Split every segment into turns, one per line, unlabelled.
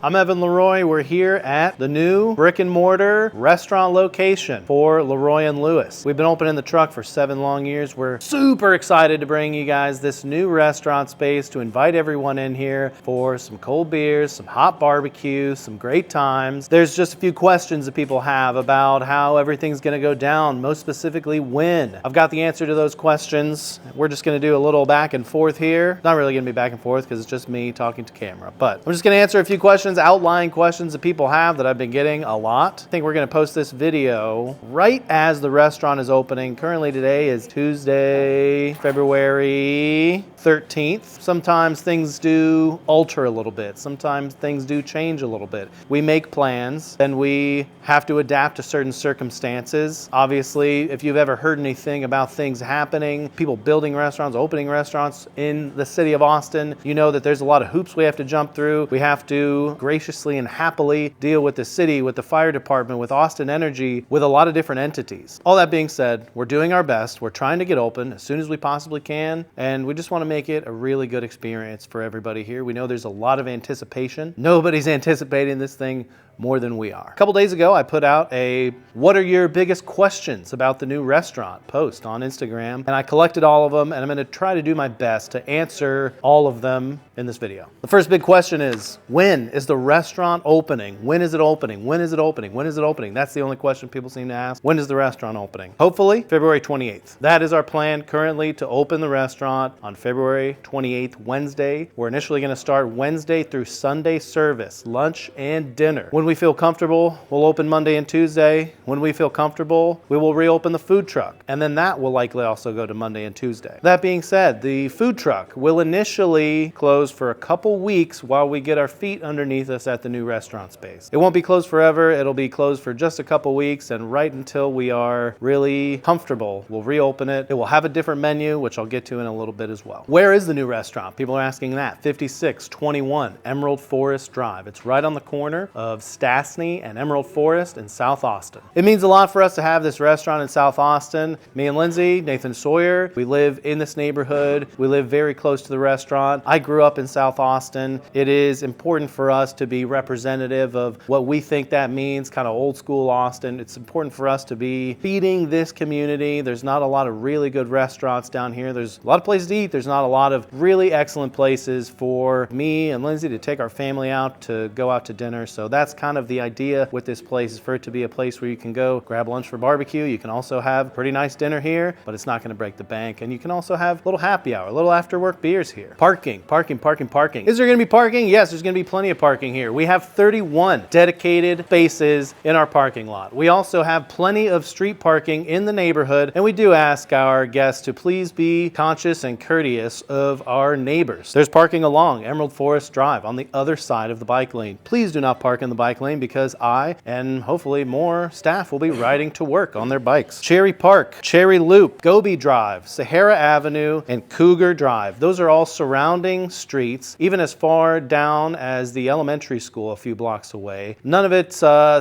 I'm Evan Leroy. We're here at the new brick and mortar restaurant location for Leroy and Lewis. We've been opening the truck for 7 long years. We're super excited to bring you guys this new restaurant space to invite everyone in here for some cold beers, some hot barbecue, some great times. There's just a few questions that people have about how everything's going to go down, most specifically when. I've got the answer to those questions. We're just going to do a little back and forth here. Not really going to be back and forth because it's just me talking to camera, but I'm just going to answer a few questions, outlying questions that people have that I've been getting a lot. I think we're going to post this video right as the restaurant is opening. Currently today is Tuesday, February 13th. Sometimes things do alter a little bit. Sometimes things do change a little bit. We make plans and we have to adapt to certain circumstances. Obviously, if you've ever heard anything about things happening, people building restaurants, opening restaurants in the city of Austin, you know that there's a lot of hoops we have to jump through. We have to graciously and happily deal with the city, with the fire department, with Austin Energy, with a lot of different entities. All that being said, we're doing our best. We're trying to get open as soon as we possibly can, and we just want to make it a really good experience for everybody here. We know there's a lot of anticipation. Nobody's anticipating this thing more than we are. A couple days ago, I put out a "What are your biggest questions about the new restaurant?" post on Instagram, and I collected all of them, and I'm going to try to do my best to answer all of them in this video. The first big question is, when is the restaurant opening? When is it opening? When is it opening? When is it opening? That's the only question people seem to ask. When is the restaurant opening? Hopefully, February 28th. That is our plan currently, to open the restaurant on February 28th, Wednesday. We're initially going to start Wednesday through Sunday service, lunch and dinner. When we feel comfortable, we'll open Monday and Tuesday. When we feel comfortable, we will reopen the food truck, and then that will likely also go to Monday and Tuesday. That being said, the food truck will initially close for a couple weeks while we get our feet underneath us at the new restaurant space. It won't be closed forever. It'll be closed for just a couple weeks, and right until we are really comfortable, we'll reopen it. It will have a different menu, which I'll get to in a little bit as well. Where is the new restaurant? People are asking that. 5621 Emerald Forest Drive. It's right on the corner of Stastny and Emerald Forest in South Austin. It means a lot for us to have this restaurant in South Austin. Me and Lindsay, Nathan Sawyer, we live in this neighborhood. We live very close to the restaurant. I grew up in South Austin. It is important for us to be representative of what we think that means, kind of old school Austin. It's important for us to be feeding this community. There's not a lot of really good restaurants down here. There's a lot of places to eat. There's not a lot of really excellent places for me and Lindsay to take our family out to go out to dinner. So that's kind of the idea with this place, is for it to be a place where you can go grab lunch for barbecue. You can also have pretty nice dinner here, but it's not going to break the bank. And you can also have a little happy hour, a little after work beers here. Parking. Is there going to be parking? Yes, there's going to be plenty of parking here. We have 31 dedicated spaces in our parking lot. We also have plenty of street parking in the neighborhood, and we do ask our guests to please be conscious and courteous of our neighbors. There's parking along Emerald Forest Drive on the other side of the bike lane. Please do not park in the bike lane, because I and hopefully more staff will be riding to work on their bikes. Cherry Park, Cherry Loop, Gobi Drive, Sahara Avenue, and Cougar Drive. Those are all surrounding streets, even as far down as the elementary school a few blocks away. None of it's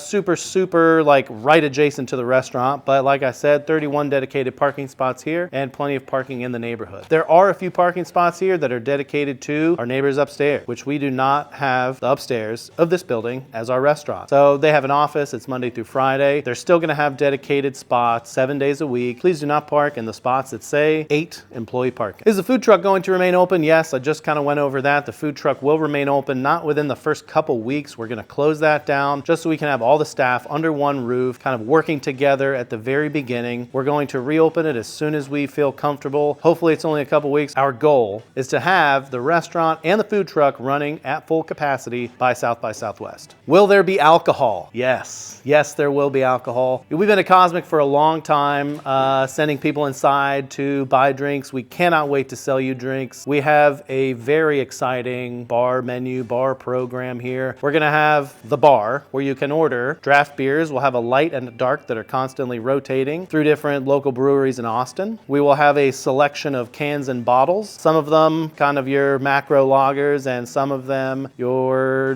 super like right adjacent to the restaurant, but like I said, 31 dedicated parking spots here and plenty of parking in the neighborhood. There are a few parking spots here that are dedicated to our neighbors upstairs, which we do not have the upstairs of this building as our restaurant. So they have an office. It's Monday through Friday. They're still going to have dedicated spots 7 days a week. Please do not park in the spots that say 8 employee parking. Is the food truck going to remain open? Yes, I just kind of went over that. The food truck will remain open, not within the first couple weeks. We're going to close that down just so we can have all the staff under one roof, kind of working together at the very beginning. We're going to reopen it as soon as we feel comfortable. Hopefully it's only a couple weeks. Our goal is to have the restaurant and the food truck running at full capacity by South by Southwest. Will there be alcohol? Yes, there will be alcohol. We've been at Cosmic for a long time, sending people inside to buy drinks. We cannot wait to sell you drinks. We have a very exciting bar menu, bar program here. We're gonna have the bar where you can order draft beers. We'll have a light and a dark that are constantly rotating through different local breweries in Austin. We will have a selection of cans and bottles. Some of them kind of your macro lagers, and some of them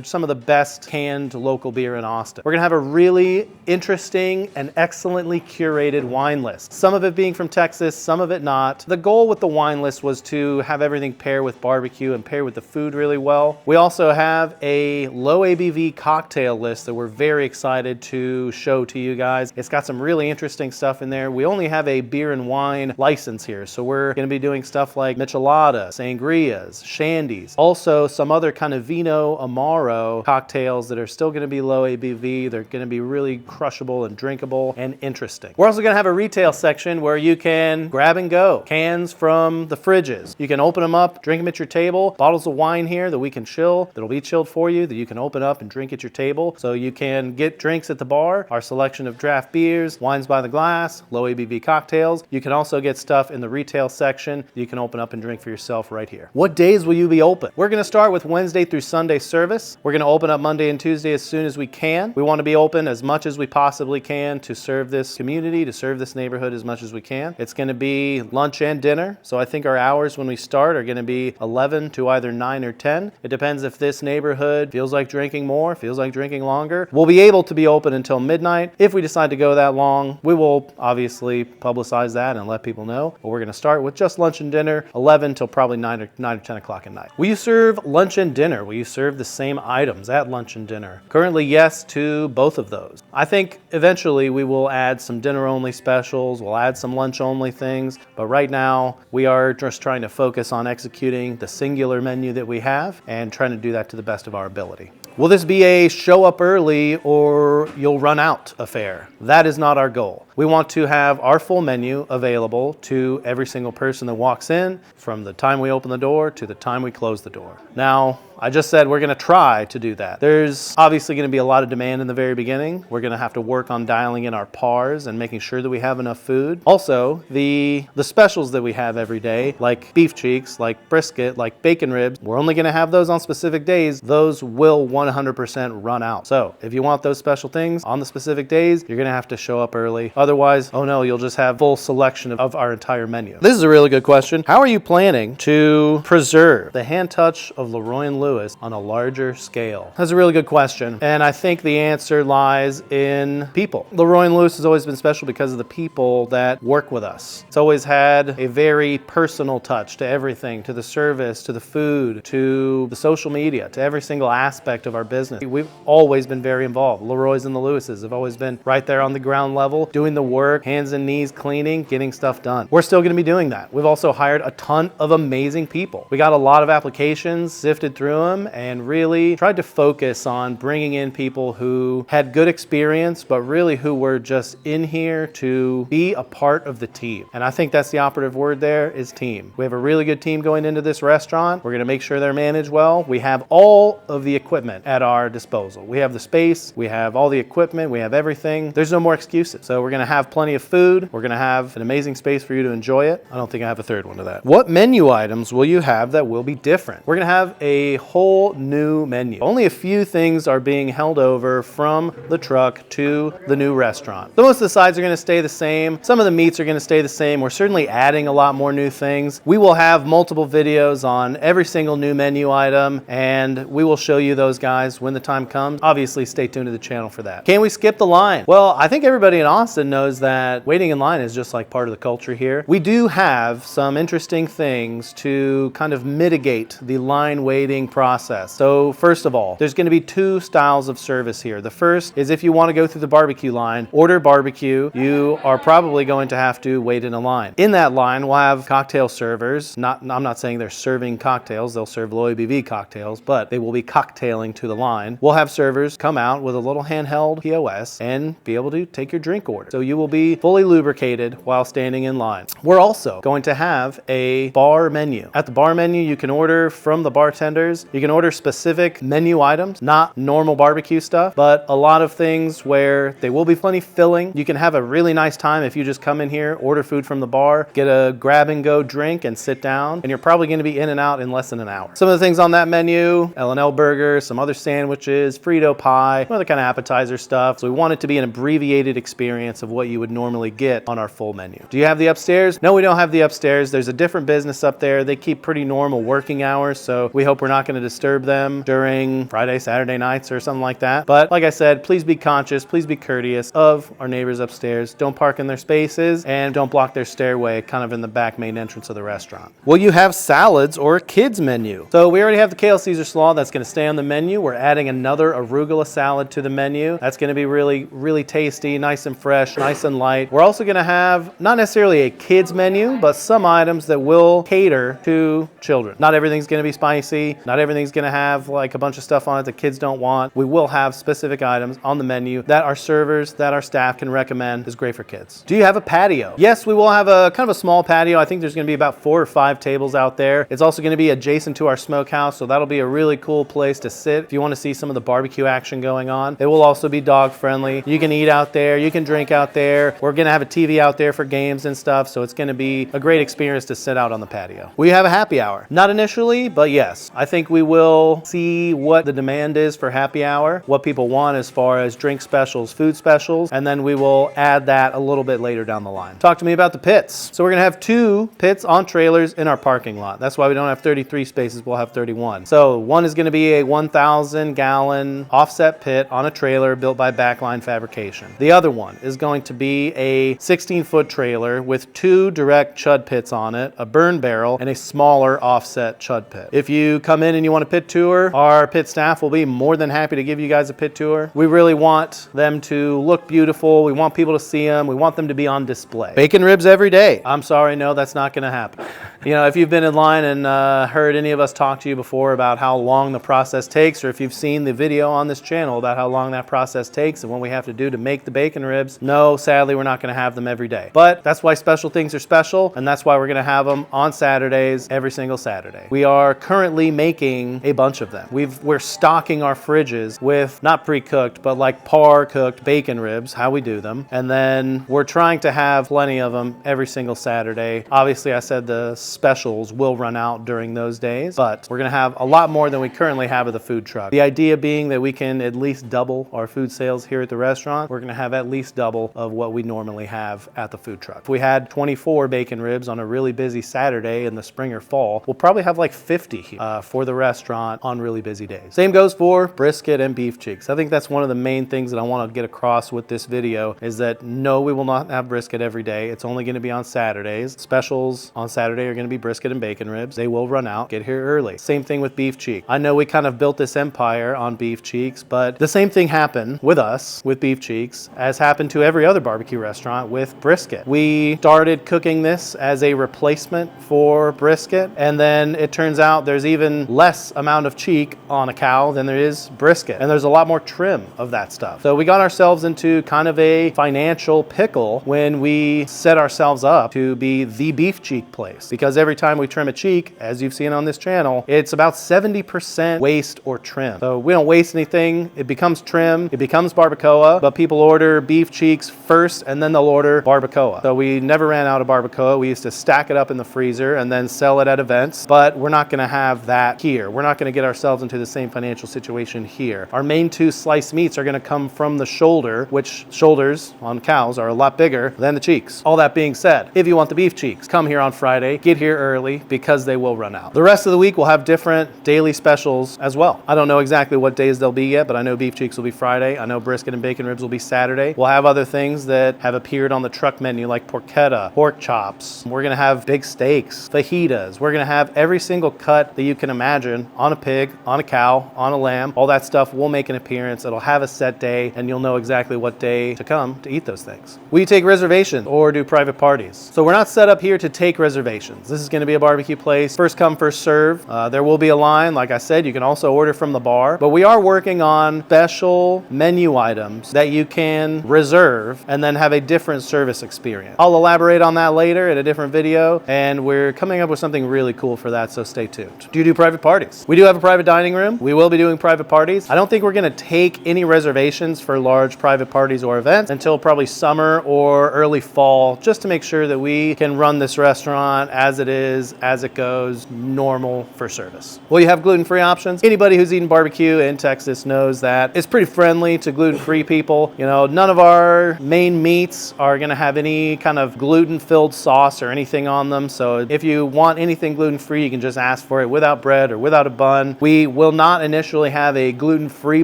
some of the best canned local beer in Austin. We're gonna have a really interesting and excellently curated wine list. Some of it being from Texas, some of it not. The goal with the wine list was to have everything pair with barbecue and pair with the food really well. We also have a low ABV cocktail list that we're very excited to show to you guys. It's got some really interesting stuff in there. We only have a beer and wine license here, so we're gonna be doing stuff like michelada, sangrias, shandies, also some other kind of vino amaro cocktails that are still gonna be low ABV. They're gonna be really crushable and drinkable and interesting. We're also gonna have a retail section where you can grab and go cans from the fridges. You can open them up, drink them at your table. Bottles of wine here that we can chill, that'll be chilled for you, that you can open up and drink at your table. So you can get drinks at the bar, our selection of draft beers, wines by the glass, low ABV cocktails. You can also get stuff in the retail section that you can open up and drink for yourself right here. What days will you be open? We're gonna start with Wednesday through Sunday service. We're gonna open up Monday and Tuesday as soon as we can. We wanna be open as much as we possibly can to serve this community, to serve this neighborhood as much as we can. It's gonna be lunch and dinner. So I think our hours when we start are gonna be 11 to either 9 or 10. It depends if this neighborhood feels like drinking more, feels like drinking longer. We'll be able to be open until midnight. If we decide to go that long, we will obviously publicize that and let people know. But we're gonna start with just lunch and dinner, 11 till probably 9 or 10 o'clock at night. Will you serve lunch and dinner? Will you serve the same items at lunch and dinner? Currently, yes to both of those. I think eventually we will add some dinner only specials, we'll add some lunch only things, but right now we are just trying to focus on executing the singular menu that we have and trying to do that to the best of our ability. Will this be a show up early or you'll run out affair? That is not our goal. We want to have our full menu available to every single person that walks in from the time we open the door to the time we close the door. Now, I just said we're gonna try to do that. There's obviously gonna be a lot of demand in the very beginning. We're gonna have to work on dialing in our pars and making sure that we have enough food. Also, the specials that we have every day, like beef cheeks, like brisket, like bacon ribs, we're only gonna have those on specific days. Those will 100% run out. So if you want those special things on the specific days, you're gonna have to show up early. Otherwise, oh no, you'll just have full selection of our entire menu. This is a really good question. How are you planning to preserve the hand touch of Leroy and Lewis on a larger scale? That's a really good question. And I think the answer lies in people. Leroy and Lewis has always been special because of the people that work with us. It's always had a very personal touch to everything, to the service, to the food, to the social media, to every single aspect of our business. We've always been very involved. Leroy's and the Lewises have always been right there on the ground level, doing the work, hands and knees cleaning, getting stuff done. We're still gonna be doing that. We've also hired a ton of amazing people. We got a lot of applications, sifted through them, and really tried to focus on bringing in people who had good experience, but really who were just in here to be a part of the team. And I think that's the operative word there, is team. We have a really good team going into this restaurant. We're gonna make sure they're managed well. We have all of the equipment at our disposal. We have the space, we have all the equipment, we have everything. There's no more excuses. So we're gonna have plenty of food. We're gonna have an amazing space for you to enjoy it. I don't think I have a third one to that. What menu items will you have that will be different? We're gonna have a whole new menu. Only a few things are being held over from the truck to the new restaurant. So most of the sides are gonna stay the same. Some of the meats are gonna stay the same. We're certainly adding a lot more new things. We will have multiple videos on every single new menu item, and we will show you those guys when the time comes. Obviously, stay tuned to the channel for that. Can we skip the line? Well, I think everybody in Austin knows that waiting in line is just like part of the culture here. We do have some interesting things to kind of mitigate the line waiting process. So first of all, there's gonna be two styles of service here. The first is if you wanna go through the barbecue line, order barbecue, you are probably going to have to wait in a line. In that line, we'll have cocktail servers. I'm not saying they're serving cocktails, they'll serve low ABV cocktails, but they will be cocktailing to the line. We'll have servers come out with a little handheld POS and be able to take your drink order. So you will be fully lubricated while standing in line. We're also going to have a bar menu. At the bar menu, you can order from the bartenders. You can order specific menu items, not normal barbecue stuff, but a lot of things where they will be plenty filling. You can have a really nice time if you just come in here, order food from the bar, get a grab and go drink and sit down, and you're probably gonna be in and out in less than an hour. Some of the things on that menu, L&L burger, some other sandwiches, Frito pie, some other kind of appetizer stuff. So we want it to be an abbreviated experience of what you would normally get on our full menu. Do you have the upstairs? No, we don't have the upstairs. There's a different business up there. They keep pretty normal working hours, so we hope we're not gonna going to disturb them during Friday, Saturday nights or something like that. But like I said, please be conscious, please be courteous of our neighbors upstairs. Don't park in their spaces and don't block their stairway kind of in the back main entrance of the restaurant. Will you have salads or a kids menu? So we already have the kale Caesar slaw that's going to stay on the menu. We're adding another arugula salad to the menu. That's going to be really, really tasty, nice and fresh, nice and light. We're also going to have not necessarily a kids menu, but some items that will cater to children. Not everything's going to be spicy. Not everything's going to have like a bunch of stuff on it that kids don't want. We will have specific items on the menu that our servers, that our staff can recommend is great for kids. Do you have a patio? Yes, we will have a kind of a small patio. I think there's going to be about 4 or 5 tables out there. It's also going to be adjacent to our smokehouse, so that'll be a really cool place to sit if you want to see some of the barbecue action going on. It will also be dog friendly. You can eat out there, you can drink out there. We're going to have a TV out there for games and stuff, so it's going to be a great experience to sit out on the patio. We have a happy hour. Not initially, but yes, I think we will see what the demand is for happy hour, what people want as far as drink specials, food specials, and then we will add that a little bit later down the line. Talk to me about the pits. So we're going to have 2 pits on trailers in our parking lot. That's why we don't have 33 spaces, we'll have 31. So one is going to be a 1,000 gallon offset pit on a trailer built by Backline Fabrication. The other one is going to be a 16-foot trailer with 2 direct chud pits on it, a burn barrel, and a smaller offset chud pit. If you come in and you want a pit tour, our pit staff will be more than happy to give you guys a pit tour. We really want them to look beautiful. We want people to see them. We want them to be on display. Bacon ribs every day. I'm sorry, no, that's not going to happen. You know, if you've been in line and heard any of us talk to you before about how long the process takes, or if you've seen the video on this channel about how long that process takes and what we have to do to make the bacon ribs, no, sadly, we're not going to have them every day. But that's why special things are special, and that's why we're going to have them on Saturdays, every single Saturday. We are currently making a bunch of them. We're stocking our fridges with not pre-cooked, but like par-cooked bacon ribs, how we do them. And then we're trying to have plenty of them every single Saturday. Obviously, I said the specials will run out during those days, but we're going to have a lot more than we currently have at the food truck. The idea being that we can at least double our food sales here at the restaurant. We're going to have at least double of what we normally have at the food truck. If we had 24 bacon ribs on a really busy Saturday in the spring or fall, we'll probably have like 50 here for the restaurant on really busy days. Same goes for brisket and beef cheeks. I think that's one of the main things that I want to get across with this video is that no, we will not have brisket every day. It's only going to be on Saturdays. Specials on Saturday are going to be brisket and bacon ribs. They will run out. Get here early. Same thing with beef cheek. I know we kind of built this empire on beef cheeks, but the same thing happened with us with beef cheeks as happened to every other barbecue restaurant with brisket. We started cooking this as a replacement for brisket, and then it turns out there's even less amount of cheek on a cow than there is brisket, and there's a lot more trim of that stuff. So we got ourselves into kind of a financial pickle when we set ourselves up to be the beef cheek place, because every time we trim a cheek, as you've seen on this channel, it's about 70% waste or trim. So we don't waste anything. It becomes trim, it becomes barbacoa, but people order beef cheeks first and then they'll order barbacoa. So we never ran out of barbacoa. We used to stack it up in the freezer and then sell it at events, but we're not going to have that here. We're not going to get ourselves into the same financial situation here. Our main 2 sliced meats are going to come from the shoulder, which shoulders on cows are a lot bigger than the cheeks. All that being said, if you want the beef cheeks, come here on Friday, get here early because they will run out. The rest of the week we'll have different daily specials as well. I don't know exactly what days they'll be yet, but I know beef cheeks will be Friday. I know brisket and bacon ribs will be Saturday. We'll have other things that have appeared on the truck menu like porchetta, pork chops. We're going to have big steaks, fajitas. We're going to have every single cut that you can imagine on a pig, on a cow, on a lamb. All that stuff will make an appearance. It'll have a set day and you'll know exactly what day to come to eat those things. Will you take reservations or do private parties? So we're not set up here to take reservations. This is going to be a barbecue place. First come, first serve. There will be a line. Like I said, you can also order from the bar, but we are working on special menu items that you can reserve and then have a different service experience. I'll elaborate on that later in a different video, and we're coming up with something really cool for that, so stay tuned. Do you do private parties? We do have a private dining room. We will be doing private parties. I don't think we're going to take any reservations for large private parties or events until probably summer or early fall, just to make sure that we can run this restaurant as as it is, as it goes, normal for service. Will you have gluten-free options? Anybody who's eaten barbecue in Texas knows that it's pretty friendly to gluten-free people. You know, none of our main meats are gonna have any kind of gluten-filled sauce or anything on them. So if you want anything gluten-free, you can just ask for it without bread or without a bun. We will not initially have a gluten-free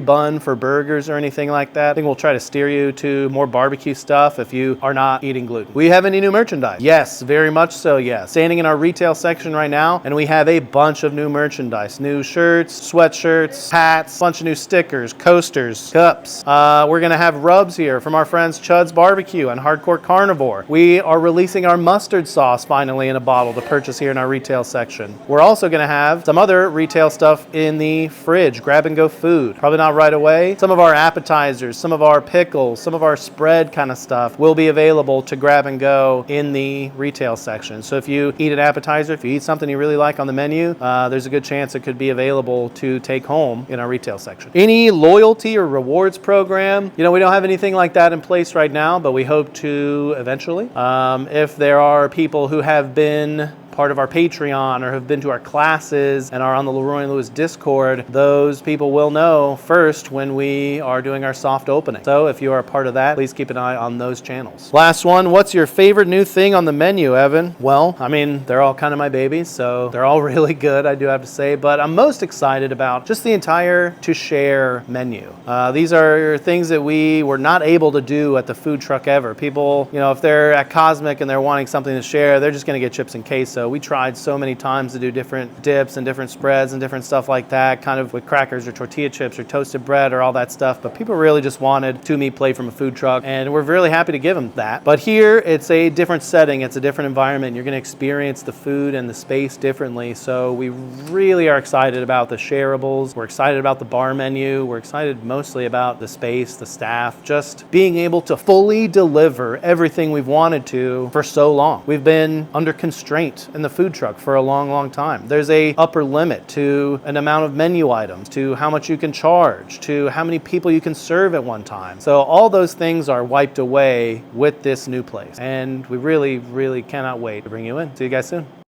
bun for burgers or anything like that. I think we'll try to steer you to more barbecue stuff if you are not eating gluten. We have any new merchandise? Yes, very much so, yes. Standing in our retail section right now, and we have a bunch of new merchandise. New shirts, sweatshirts, hats, bunch of new stickers, coasters, cups. We're gonna have rubs here from our friends Chud's Barbecue and Hardcore Carnivore. We are releasing our mustard sauce finally in a bottle to purchase here in our retail section. We're also gonna have some other retail stuff in the fridge, grab and go food. Probably not right away. Some of our appetizers, some of our pickles, some of our spread kind of stuff will be available to grab and go in the retail section. So if you eat an appetizer, if you eat something you really like on the menu, there's a good chance it could be available to take home in our retail section. Any loyalty or rewards program, you know, we don't have anything like that in place right now, but we hope to eventually. If there are people who have been part of our Patreon or have been to our classes and are on the Leroy and Lewis Discord, those people will know first when we are doing our soft opening. So if you are a part of that, please keep an eye on those channels. Last one, what's your favorite new thing on the menu, Evan? Well, I mean, they're all kind of my babies, so they're all really good, I do have to say, but I'm most excited about just the entire to share menu. These are things that we were not able to do at the food truck ever. People, you know, if they're at Cosmic and they're wanting something to share, they're just gonna get chips and queso. We tried so many times to do different dips and different spreads and different stuff like that, kind of with crackers or tortilla chips or toasted bread or all that stuff, but people really just wanted two meat plate from a food truck, and we're really happy to give them that. But here, it's a different setting, it's a different environment. You're gonna experience the food and the space differently, so we really are excited about the shareables. We're excited about the bar menu. We're excited mostly about the space, the staff, just being able to fully deliver everything we've wanted to for so long. We've been under constraint in the food truck for a long time. There's a upper limit to an amount of menu items, to how much you can charge, to how many people you can serve at one time. So all those things are wiped away with this new place. And we really cannot wait to bring you in. See you guys soon.